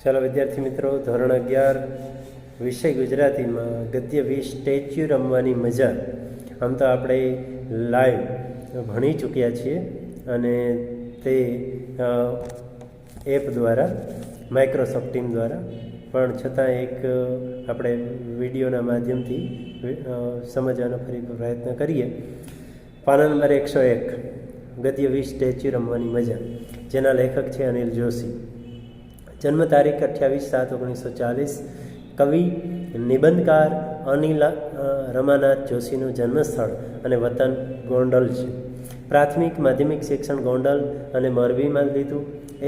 ચાલો વિદ્યાર્થી મિત્રો, ધોરણ 11 વિષય ગુજરાતીમાં ગદ્ય 20 સ્ટેચ્યુ રમવાની મજા. આમ તો આપણે લાઈવ ભણી ચૂક્યા છીએ અને તે એપ દ્વારા, માઇક્રોસોફ્ટ ટીમ દ્વારા, પણ છતાં એક આપણે વિડીયોના માધ્યમથી સમજવાનો ફરી પ્રયત્ન કરીએ. પાના નંબર 101, ગદ્ય 20 સ્ટેચ્યુ રમવાની મજા, જેના લેખક છે અનિલ જોશી. જન્મ તારીખ 28/7/1940. કવિ નિબંધકાર અનિલ રમાનાથ જોશીનું જન્મસ્થળ અને વતન ગોંડલ છે. પ્રાથમિક માધ્યમિક શિક્ષણ ગોંડલ અને મોરબીમાં લીધું.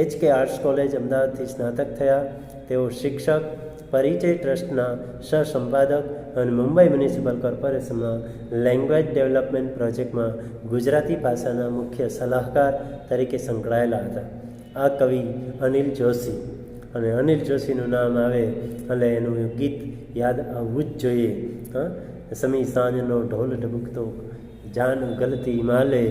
HK આર્ટ્સ કોલેજ અમદાવાદથી સ્નાતક થયા. તેઓ શિક્ષક, પરિચય ટ્રસ્ટના સહસંપાદક અને મુંબઈ મ્યુનિસિપલ કોર્પોરેશનમાં લેંગ્વેજ ડેવલપમેન્ટ પ્રોજેક્ટમાં ગુજરાતી ભાષાના મુખ્ય સલાહકાર તરીકે સંકળાયેલા હતા. આ કવિ અનિલ જોશી, અને અનિલ જોશીનું નામ આવે એટલે એનું ગીત યાદ આવવું જ જોઈએ. સમી સાંજનો ઢોલ ઢબુકતો, જાન ગલતી માલે,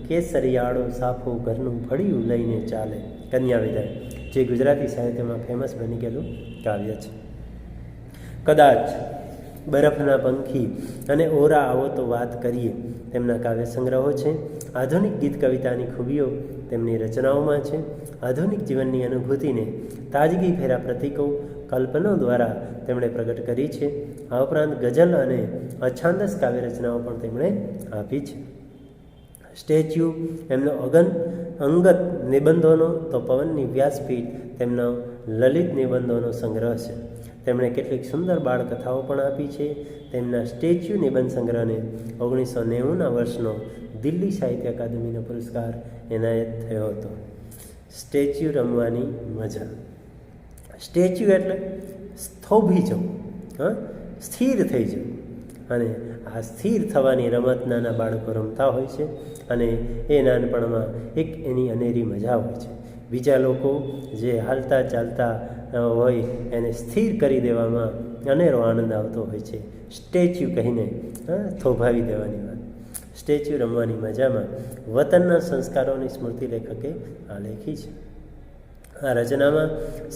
કેસરિયાળો સાફો ઘરનું ફળિયું લઈને ચાલે. કન્યા વિદાય, જે ગુજરાતી સાહિત્યમાં ફેમસ બની ગયેલું કાવ્ય છે. કદાચ, બરફના પંખી અને ઓરા આવો તો વાત કરીએ, તેમના કાવ્ય સંગ્રહો છે. આધુનિક ગીત કવિતાની ખૂબીઓ તેમની રચનાઓમાં છે. આધુનિક જીવનની અનુભૂતિને તાજગી ભેરા પ્રતીકો, કલ્પનાઓ દ્વારા તેમણે પ્રગટ કરી છે. આ ઉપરાંત ગઝલ અને અછાંદસ કાવ્ય રચનાઓ પણ તેમણે આપી છે. સ્ટેચ્યુ એમનો અંગત નિબંધોનો, તો પવનની વ્યાસપીઠ તેમનો લલિત નિબંધોનો સંગ્રહ છે. તેમણે કેટલીક સુંદર બાળકથાઓ પણ આપી છે. તેમના સ્ટેચ્યુ નિબંધ સંગ્રહને 1990ના વર્ષનો દિલ્હી સાહિત્ય અકાદમીનો પુરસ્કાર એનાયત થયો હતો. સ્ટેચ્યુ રમવાની મજા. સ્ટેચ્યુ એટલે સ્થોભી જવું, સ્થિર થઈ જવું. અને આ સ્થિર થવાની રમત નાના બાળકો રમતા હોય છે, અને એ નાનપણમાં એક એની અનેરી મજા હોય છે. બીજા લોકો જે હાલતા ચાલતા હોય એને સ્થિર કરી દેવામાં અનેરો આનંદ આવતો હોય છે. સ્ટેચ્યુ કહીને થોભાવી દેવાની વાત. સ્ટેચ્યુ રમવાની મજામાં વતનના સંસ્કારોની સ્મૃતિ લેખકે આલેખી છે. આ રચનામાં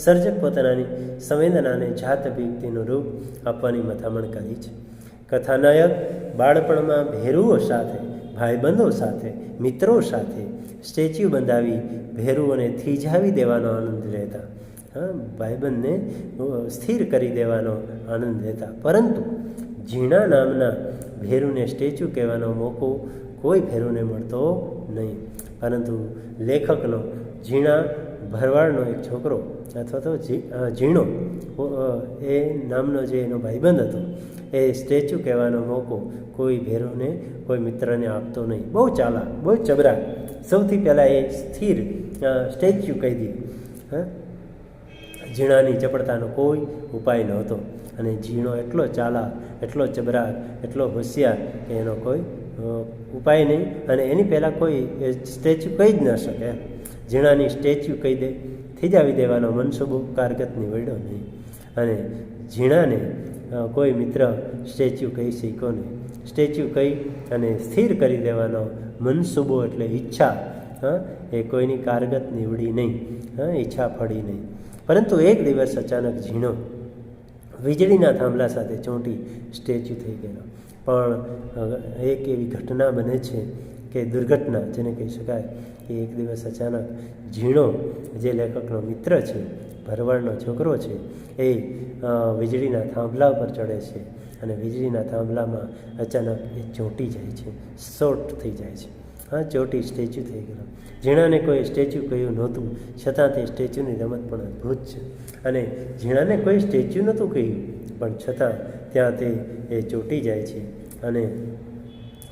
સર્જક પોતાની સંવેદનાને જાત અભિવ્યક્તિનું રૂપ આપવાની મથામણ કરી છે. કથાનાયક બાળપણમાં ભેરુઓ સાથે, ભાઈબંધો સાથે, મિત્રો સાથે સ્ટેચ્યુ બંધાવી ભેરુઓને થીજાવી દેવાનો આનંદ લેતા, ભાઈબંધને સ્થિર કરી દેવાનો આનંદ લેતા. પરંતુ ઝીણા નામના ભેરુને સ્ટેચ્યુ કહેવાનો મોકો કોઈ ભેરુને મળતો નહીં. પરંતુ લેખકનો ઝીણા ભરવાડનો એક છોકરો, અથવા તો ઝીણો એ નામનો જે એનો ભાઈબંધ હતો, એ સ્ટેચ્યુ કહેવાનો મોકો કોઈ ભેરુને, કોઈ મિત્રને આપતો નહીં. બહુ ચાલાક, બહુ ચબરા. સૌથી પહેલાં એ સ્થિર સ્ટેચ્યુ કહી દે. ઝીણાની ચપળતાનો કોઈ ઉપાય નહોતો, અને ઝીણો એટલો ચાલાક, એટલો ચબરાક, એટલો હોશિયાર કે એનો કોઈ ઉપાય નહીં, અને એની પહેલાં કોઈ સ્ટેચ્યુ કહી જ ન શકે. ઝીણાની સ્ટેચ્યુ કહી દે, થીજાવી દેવાનો મનસૂબો કારગત નીવડ્યો નહીં. અને ઝીણાને કોઈ મિત્ર સ્ટેચ્યુ કહી શીખ્યો નહીં. સ્ટેચ્યુ કહી અને સ્થિર કરી દેવાનો મનસૂબો એટલે ઈચ્છા, એ કોઈની કારગત નીવડી નહીં, ઈચ્છા ફળી નહીં. પરંતુ એક દિવસ અચાનક ઝીણો વીજળીના થાંભલા સાથે ચોંટી સ્ટેચ્યુ થઈ ગયેલો. પણ એક એવી ઘટના બને છે કે દુર્ઘટના જેને કહી શકાય, કે એક દિવસ અચાનક ઝીણો, જે લેખકનો મિત્ર છે, ભરવાડનો છોકરો છે, એ વીજળીના થાંભલા ઉપર ચડે છે, અને વીજળીના થાંભલામાં અચાનક એ ચોંટી જાય છે, શોર્ટ થઈ જાય છે. ચોટી સ્ટેચ્યુ થઈ ગયેલો. ઝીણાને કોઈ સ્ટેચ્યુ કહ્યું નહોતું, છતાં તે સ્ટેચ્યુની રમત પણ અદ્ભુત છે. અને ઝીણાને કોઈ સ્ટેચ્યુ નહોતું કહ્યું, પણ છતાં ત્યાં તે એ ચોંટી જાય છે, અને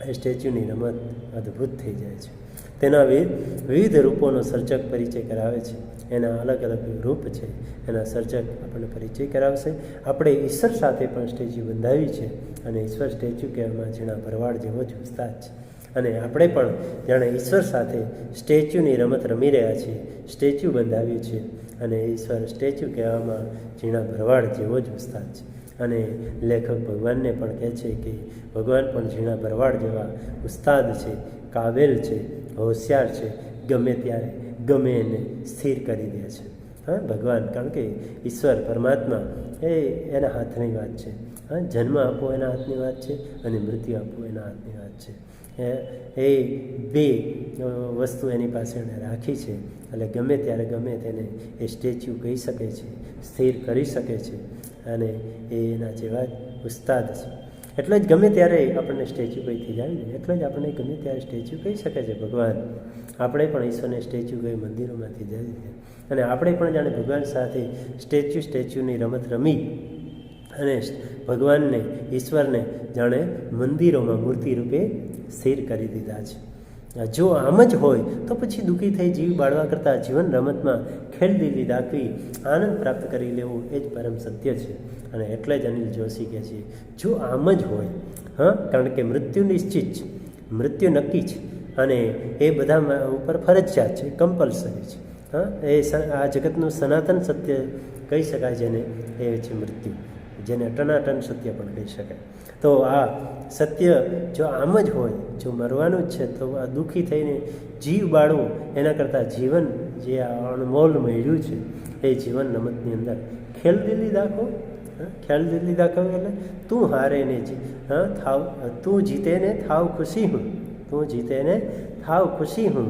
એ સ્ટેચ્યુની રમત અદ્ભુત થઈ જાય છે. તેના વિવિધ રૂપોનો સર્જક પરિચય કરાવે છે. એના અલગ અલગ રૂપ છે, એના સર્જક આપણને પરિચય કરાવશે. આપણે ઈશ્વર સાથે પણ સ્ટેચ્યુ બંધાવી છે, અને ઈશ્વર સ્ટેચ્યુ કહેવામાં ઝીણા ભરવાડ જેવો જ ઉસ્તાદ છે. અને આપણે પણ જાણે ઈશ્વર સાથે સ્ટેચ્યુની રમત રમી રહ્યા છીએ, સ્ટેચ્યુ બંધાવ્યું છે, અને ઈશ્વર સ્ટેચ્યુ કહેવામાં ઝીણા ભરવાડ જેવો જ ઉસ્તાદ છે. અને લેખક ભગવાનને પણ કહે છે કે ભગવાન પણ ઝીણા ભરવાડ જેવા ઉસ્તાદ છે, કાબેલ છે, હોશિયાર છે, ગમે ત્યારે ગમે એને સ્થિર કરી દે છે. હા, ભગવાન, કારણ કે ઈશ્વર પરમાત્મા એના હાથની વાત છે. હા, જન્મ આપવો એના હાથની વાત છે અને મૃત્યુ આપવું એના હાથની વાત છે. એ બે વસ્તુ એની પાસે એણે રાખી છે. એટલે ગમે ત્યારે ગમે તેને એ સ્ટેચ્યુ કહી શકે છે, સ્થિર કરી શકે છે અને એના જેવા ઉસ્તાદ છે. એટલે જ ગમે ત્યારે આપણને સ્ટેચ્યુ કહીથી જાવી દે, એટલે જ આપણને ગમે ત્યારે સ્ટેચ્યુ કહી શકે છે ભગવાન. આપણે પણ ઈશ્વરને સ્ટેચ્યુ કહી મંદિરોમાંથી જાવી દે અને આપણે પણ જાણે ભગવાન સાથે સ્ટેચ્યુની રમત રમી અને ભગવાનને, ઈશ્વરને જાણે મંદિરોમાં મૂર્તિ રૂપે સ્થિર કરી દીધા છે. જો આમ જ હોય તો પછી દુઃખી થઈ જીવ બાળવા કરતાં જીવન રમતમાં ખેલદિલી દાખવી આનંદ પ્રાપ્ત કરી લેવું એ જ પરમ સત્ય છે. અને એટલે જ અનિલ જોશી કહે છે, જો આમ જ હોય, હા, કારણ કે મૃત્યુ નિશ્ચિત છે, મૃત્યુ નક્કી છે અને એ બધા ઉપર ફરજિયાત છે, કમ્પલસરી છે. હા, એ આ જગતનું સનાતન સત્ય કહી શકાય જેને, એ છે મૃત્યુ, જેને ટનાટન સત્ય પણ કહી શકાય. તો આ સત્ય જો આમ જ હોય, જો મરવાનું જ છે, તો આ દુઃખી થઈને જીવ બાળવો એના કરતાં જીવન જે આ અણમોલ મળ્યું છે એ જીવન રમતની અંદર ખેલદિલી દાખવો. ખેલદિલી દાખવવી એટલે તું હારે ને થાવ, તું જીતે ને થાવ ખુશી હું, તું જીતે ને થાવ ખુશી હું,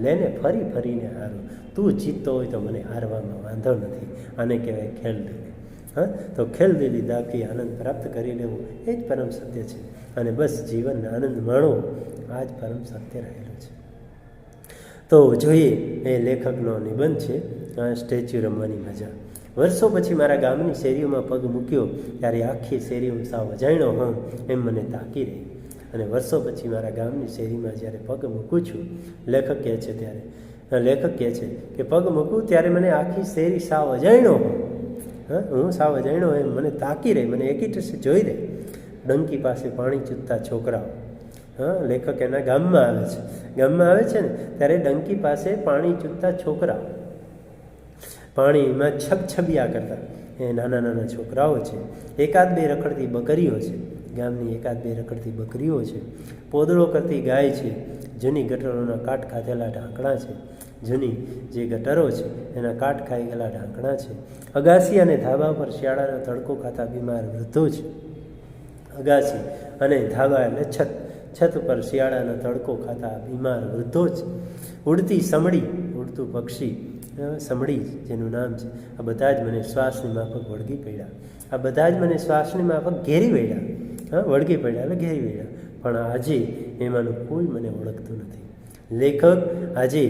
લેને ફરી ફરીને હારું, તું જીતતો હોય તો મને હારવામાં વાંધો નથી. આને કહેવાય ખેલદિલી. હા, તો ખેલદિલી દાખવી આનંદ પ્રાપ્ત કરી લેવું એ જ પરમ સત્ય છે. અને બસ જીવનને આનંદ માણવો, આ જ પરમ સત્ય રહેલું છે. તો જોઈએ એ લેખકનો નિબંધ છે, સ્ટેચ્યુ રમવાની મજા. વર્ષો પછી મારા ગામની શેરીઓમાં પગ મૂક્યો ત્યારે આખી શેરી હું સાવ અજાણ્યો હોઉં એમ મને તાકી રહી. અને વર્ષો પછી મારા ગામની શેરીમાં જ્યારે પગ મૂકું છું, લેખક કહે છે કે પગ મૂકું ત્યારે મને આખી શેરી સાવ અજાણ્યો હોઉં. હા, હું સાવ અજાણ્યો એમ મને તાકી રહી, મને એકી જોઈ દે. ડંકી પાસે પાણી ચૂંટતા છોકરાઓ. હા, લેખક એના ગામમાં આવે છે ને ત્યારે ડંકી પાસે પાણી ચૂંટતા છોકરાઓ, પાણીમાં છબછબિયા કરતા એ નાના નાના છોકરાઓ છે. એકાદ બે રખડતી બકરીઓ છે, ગામની એકાદ બે રખડતી બકરીઓ છે. પોદળો કરતી ગાય છે. જૂની ગટરોના કાટ ખાધેલા ઢાંકણા છે, જૂની જે ગટરો છે એના કાટ ખાઈ ગયેલા ઢાંકણા છે. અગાસી અને ધાબા પર શિયાળાનો તડકો ખાતા બીમાર વૃદ્ધો છે. અગાસી અને ધાબા એટલે છત ઉપર શિયાળાનો તડકો ખાતા બીમાર વૃદ્ધો છે. ઉડતી સમડી, ઉડતું પક્ષી સમડી જેનું નામ છે, આ બધા જ મને શ્વાસની માફક વળગી પડ્યા. આ બધા જ મને શ્વાસની માફક ઘેરી વળ્યા. હા, વળગી પડ્યા એટલે ઘેરી વળ્યા. પણ આજે એમાંનું કોઈ મને ઓળખતું નથી. લેખક આજે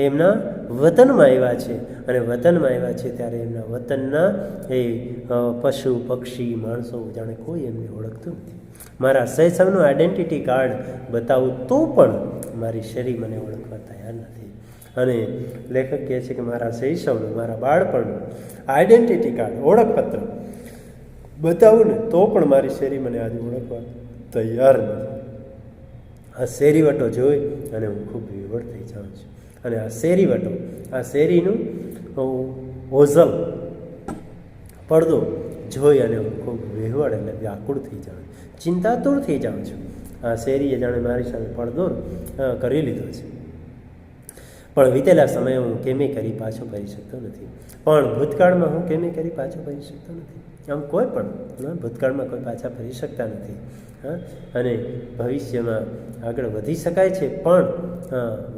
એમના વતનમાં આવ્યા છે અને વતનમાં આવ્યા છે ત્યારે એમના વતનના એ પશુ પક્ષી માણસો જાણે કોઈ એમને ઓળખતું નથી. મારા શૈશવનું આઈડેન્ટિટી કાર્ડ બતાવું તો પણ મારી શેરી મને ઓળખવા તૈયાર નથી. અને લેખક કહે છે કે મારા શૈશવનું, મારા બાળપણનું આઈડેન્ટિટી કાર્ડ, ઓળખપત્ર બતાવું ને તો પણ મારી શેરી મને આજે ઓળખવા તૈયાર નથી. આ શેરીવટો જોઈ અને હું ખૂબ વિવળ થઈ જાઉં છું. અને આ શેરીવટો, આ શેરીનું ઓઝલ પડદો જોઈ અને હું ખૂબ વિહવળ એટલે વ્યાકુળ થઈ જાઉં, ચિંતાતુર થઈ જાઉં છું. આ શેરીએ જાણે મારી સામે પડદો કરી લીધો છે. પણ વીતેલા સમયે હું કેમે કરી પાછો ફરી શકતો નથી. પણ ભૂતકાળમાં હું કેમે કરી પાછો ફરી શકતો નથી. આમ કોઈ પણ ભૂતકાળમાં કોઈ પાછા ફરી શકતા નથી. હા, અને ભવિષ્યમાં આગળ વધી શકાય છે પણ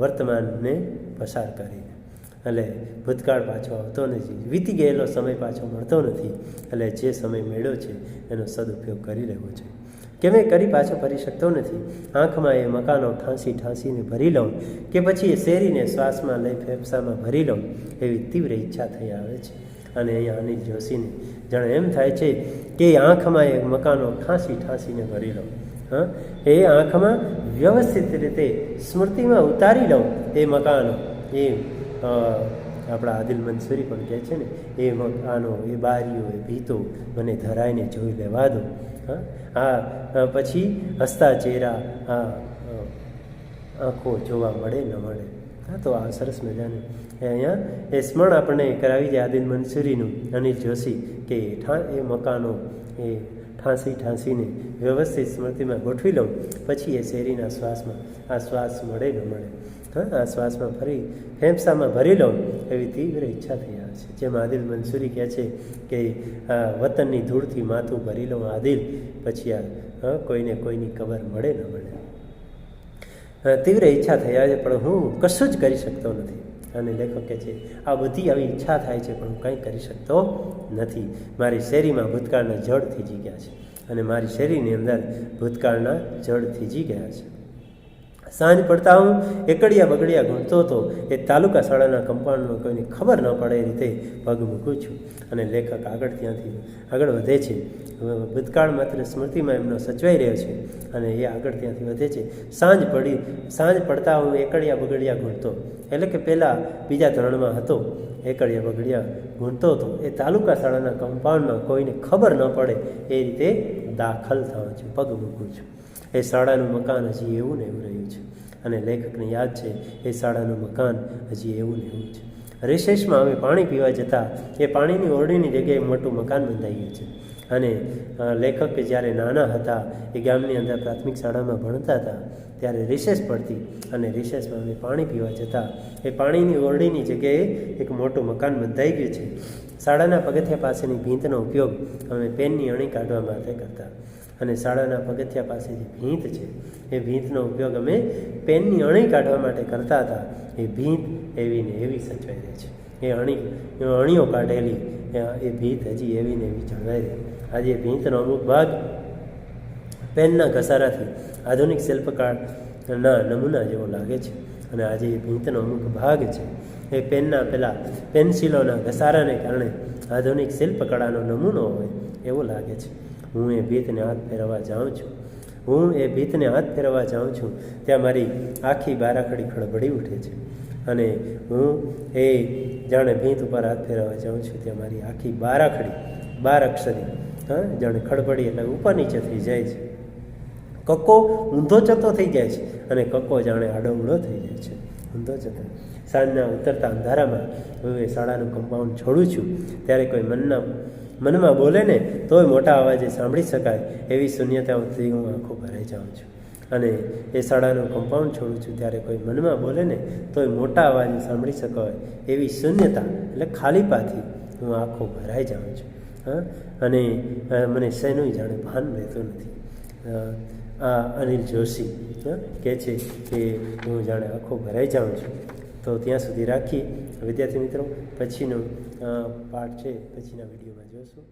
વર્તમાનને પસાર કરીને. એટલે ભૂતકાળ પાછો આવતો નથી, વીતી ગયેલો સમય પાછો મળતો નથી. એટલે જે સમય મળ્યો છે એનો સદુપયોગ કરી લેવો છે. કેમે કરી પાછો ફરી શકતો નથી. આંખમાં એ મકાનો ઠાંસીને ભરી લઉં કે પછી એ શેરીને શ્વાસમાં લઈ ફેફસામાં ભરી લઉં એવી તીવ્ર ઈચ્છા થઈ આવે છે. અને અહીંયા અનિલ જોશીને જાણે એમ થાય છે કે આંખમાં એ મકાનો ઠાંસીને ભરી લઉં. હા, એ આંખમાં વ્યવસ્થિત રીતે સ્મૃતિમાં ઉતારી લઉં એ મકાનો. એ આપણા આદિલ મંસૂરી પણ કહે છે ને, એ મકાનો, એ બારીઓ, એ ભીતો મને ધરાઈને જોઈ લેવા દો. હા, પછી હસતા ચહેરા, આંખો જોવા મળે ન મળે. હા, તો આ સરસ મજાનું અહીંયા એ સ્મરણ આપણને કરાવી દે આદિલ મંસૂરીનું, અનિલ જોશી, કે એ મકાનો એ ઠાંસીને વ્યવસ્થિત સ્મૃતિમાં ગોઠવી લઉં, પછી એ શેરીના શ્વાસમાં આ શ્વાસ મળે ન મળે, આ શ્વાસમાં ફરી ફેફસામાં ભરી લઉં એવી તીવ્ર ઈચ્છા થઈ આવે છે. જેમ આદિલ મંસૂરી કહે છે કે વતનની ધૂળથી માથું ભરી લઉં આદિલ, પછી કોઈને કોઈની કબર મળે ન મળે. તીવ્ર ઈચ્છા થઈ આવે છે, પણ હું કશું જ કરી શકતો નથી. અને લેખક કહે છે આ બધી આવી ઈચ્છા થાય છે પણ હું કંઈ કરી શકતો નથી. મારી શેરીમાં ભૂતકાળના જળ થીજી ગયા છે, અને મારી શેરીની અંદર ભૂતકાળના જળ થીજી ગયા છે. સાંજ પડતા હું એકડિયા બગડિયા ગૂંથતો હતો એ તાલુકા શાળાના કમ્પાઉન્ડમાં કોઈને ખબર ન પડે એ રીતે પગ મૂકું છું. અને લેખક ત્યાંથી આગળ વધે છે. ભૂતકાળ માત્ર સ્મૃતિમાં એમનો સચવાઈ રહ્યો છે, અને એ આગળ ત્યાંથી વધે છે. સાંજ પડતા હું એકડિયા બગડિયા ગૂંથતો, એટલે કે પહેલાં બીજા ધોરણમાં હતો, એકડિયા બગડિયા ગૂંથતો હતો એ તાલુકા શાળાના કમ્પાઉન્ડમાં કોઈને ખબર ન પડે એ રીતે દાખલ થાઉં છું, પગ મૂકું છું. એ શાળાનું મકાન હજી એવું ને એવું રહ્યું છે, અને લેખકને યાદ છે એ શાળાનું મકાન હજી એવું ને એવું છે. રિસેસમાં અમે પાણી પીવા જતાં એ પાણીની ઓરડીની જગ્યાએ મોટું મકાન બંધાઈ ગયું છે. અને લેખક જ્યારે નાના હતા એ ગામની અંદર પ્રાથમિક શાળામાં ભણતા હતા ત્યારે રિસેસ પડતી, અને રિસેસમાં અમે પાણી પીવા જતાં એ પાણીની ઓરડીની જગ્યાએ એક મોટું મકાન બંધાઈ ગયું છે. શાળાના પગથિયા પાસેની ભીંતનો ઉપયોગ અમે પેનની અણી કાઢવા માટે કરતા, અને શાળાના પગથિયા પાસે જે ભીંત છે એ ભીંતનો ઉપયોગ અમે પેનની અણી કાઢવા માટે કરતા હતા. એ ભીંત એવી ને એવી સચવાઈ રહે છે. એ અણીઓ કાઢેલી એ ભીંત હજી એવી ને એવી જળવાઈ રહે. આજે ભીંતનો અમુક ભાગ પેનના ઘસારાથી આધુનિક શિલ્પકારના નમૂના જેવો લાગે છે, અને આજે એ ભીંતનો અમુક ભાગ છે એ પેનના પેન્સિલોના ઘસારાને કારણે આધુનિક શિલ્પકળાનો નમૂનો હોય એવું લાગે છે. હું એ ભીતને હાથ ફેરવવા જાઉં છું ત્યાં મારી આખી બારાખડી ખળભળી ઉઠે છે, અને હું એ જાણે ભીંત ઉપર હાથ ફેરવવા જાઉં છું ત્યાં મારી આખી બારાખડી 12 અક્ષરી જાણે ખળભળી એટલે ઉપર નીચે થઈ જાય છે. કક્કો ઊંધો ચતો થઈ જાય છે, અને કક્કો જાણે આડોવડો થઈ જાય છે, ઊંધો ચતો. સાંજના ઉતરતા અંધારામાં હું એ શાળાનું કમ્પાઉન્ડ છોડું છું ત્યારે કોઈ મનમાં બોલે ને તોય મોટા અવાજે સાંભળી શકાય એવી શૂન્યતાઓથી હું આંખો ભરાઈ જાઉં છું. અને એ શાળાનું કમ્પાઉન્ડ છોડું છું ત્યારે કોઈ મનમાં બોલે ને તોય મોટા અવાજે સાંભળી શકાય એવી શૂન્યતા એટલે ખાલીપાથી હું આંખો ભરાઈ જાઉં છું. અને મને શેનું જાણે ભાન રહેતું નથી. આ અનિલ જોશી કહે છે કે હું જાણે આંખો ભરાઈ જાઉં છું. તો ત્યાં સુધી રાખીએ વિદ્યાર્થી મિત્રો, પછીનો પાઠ છે પછીના વિડીયોમાં જોઈશું.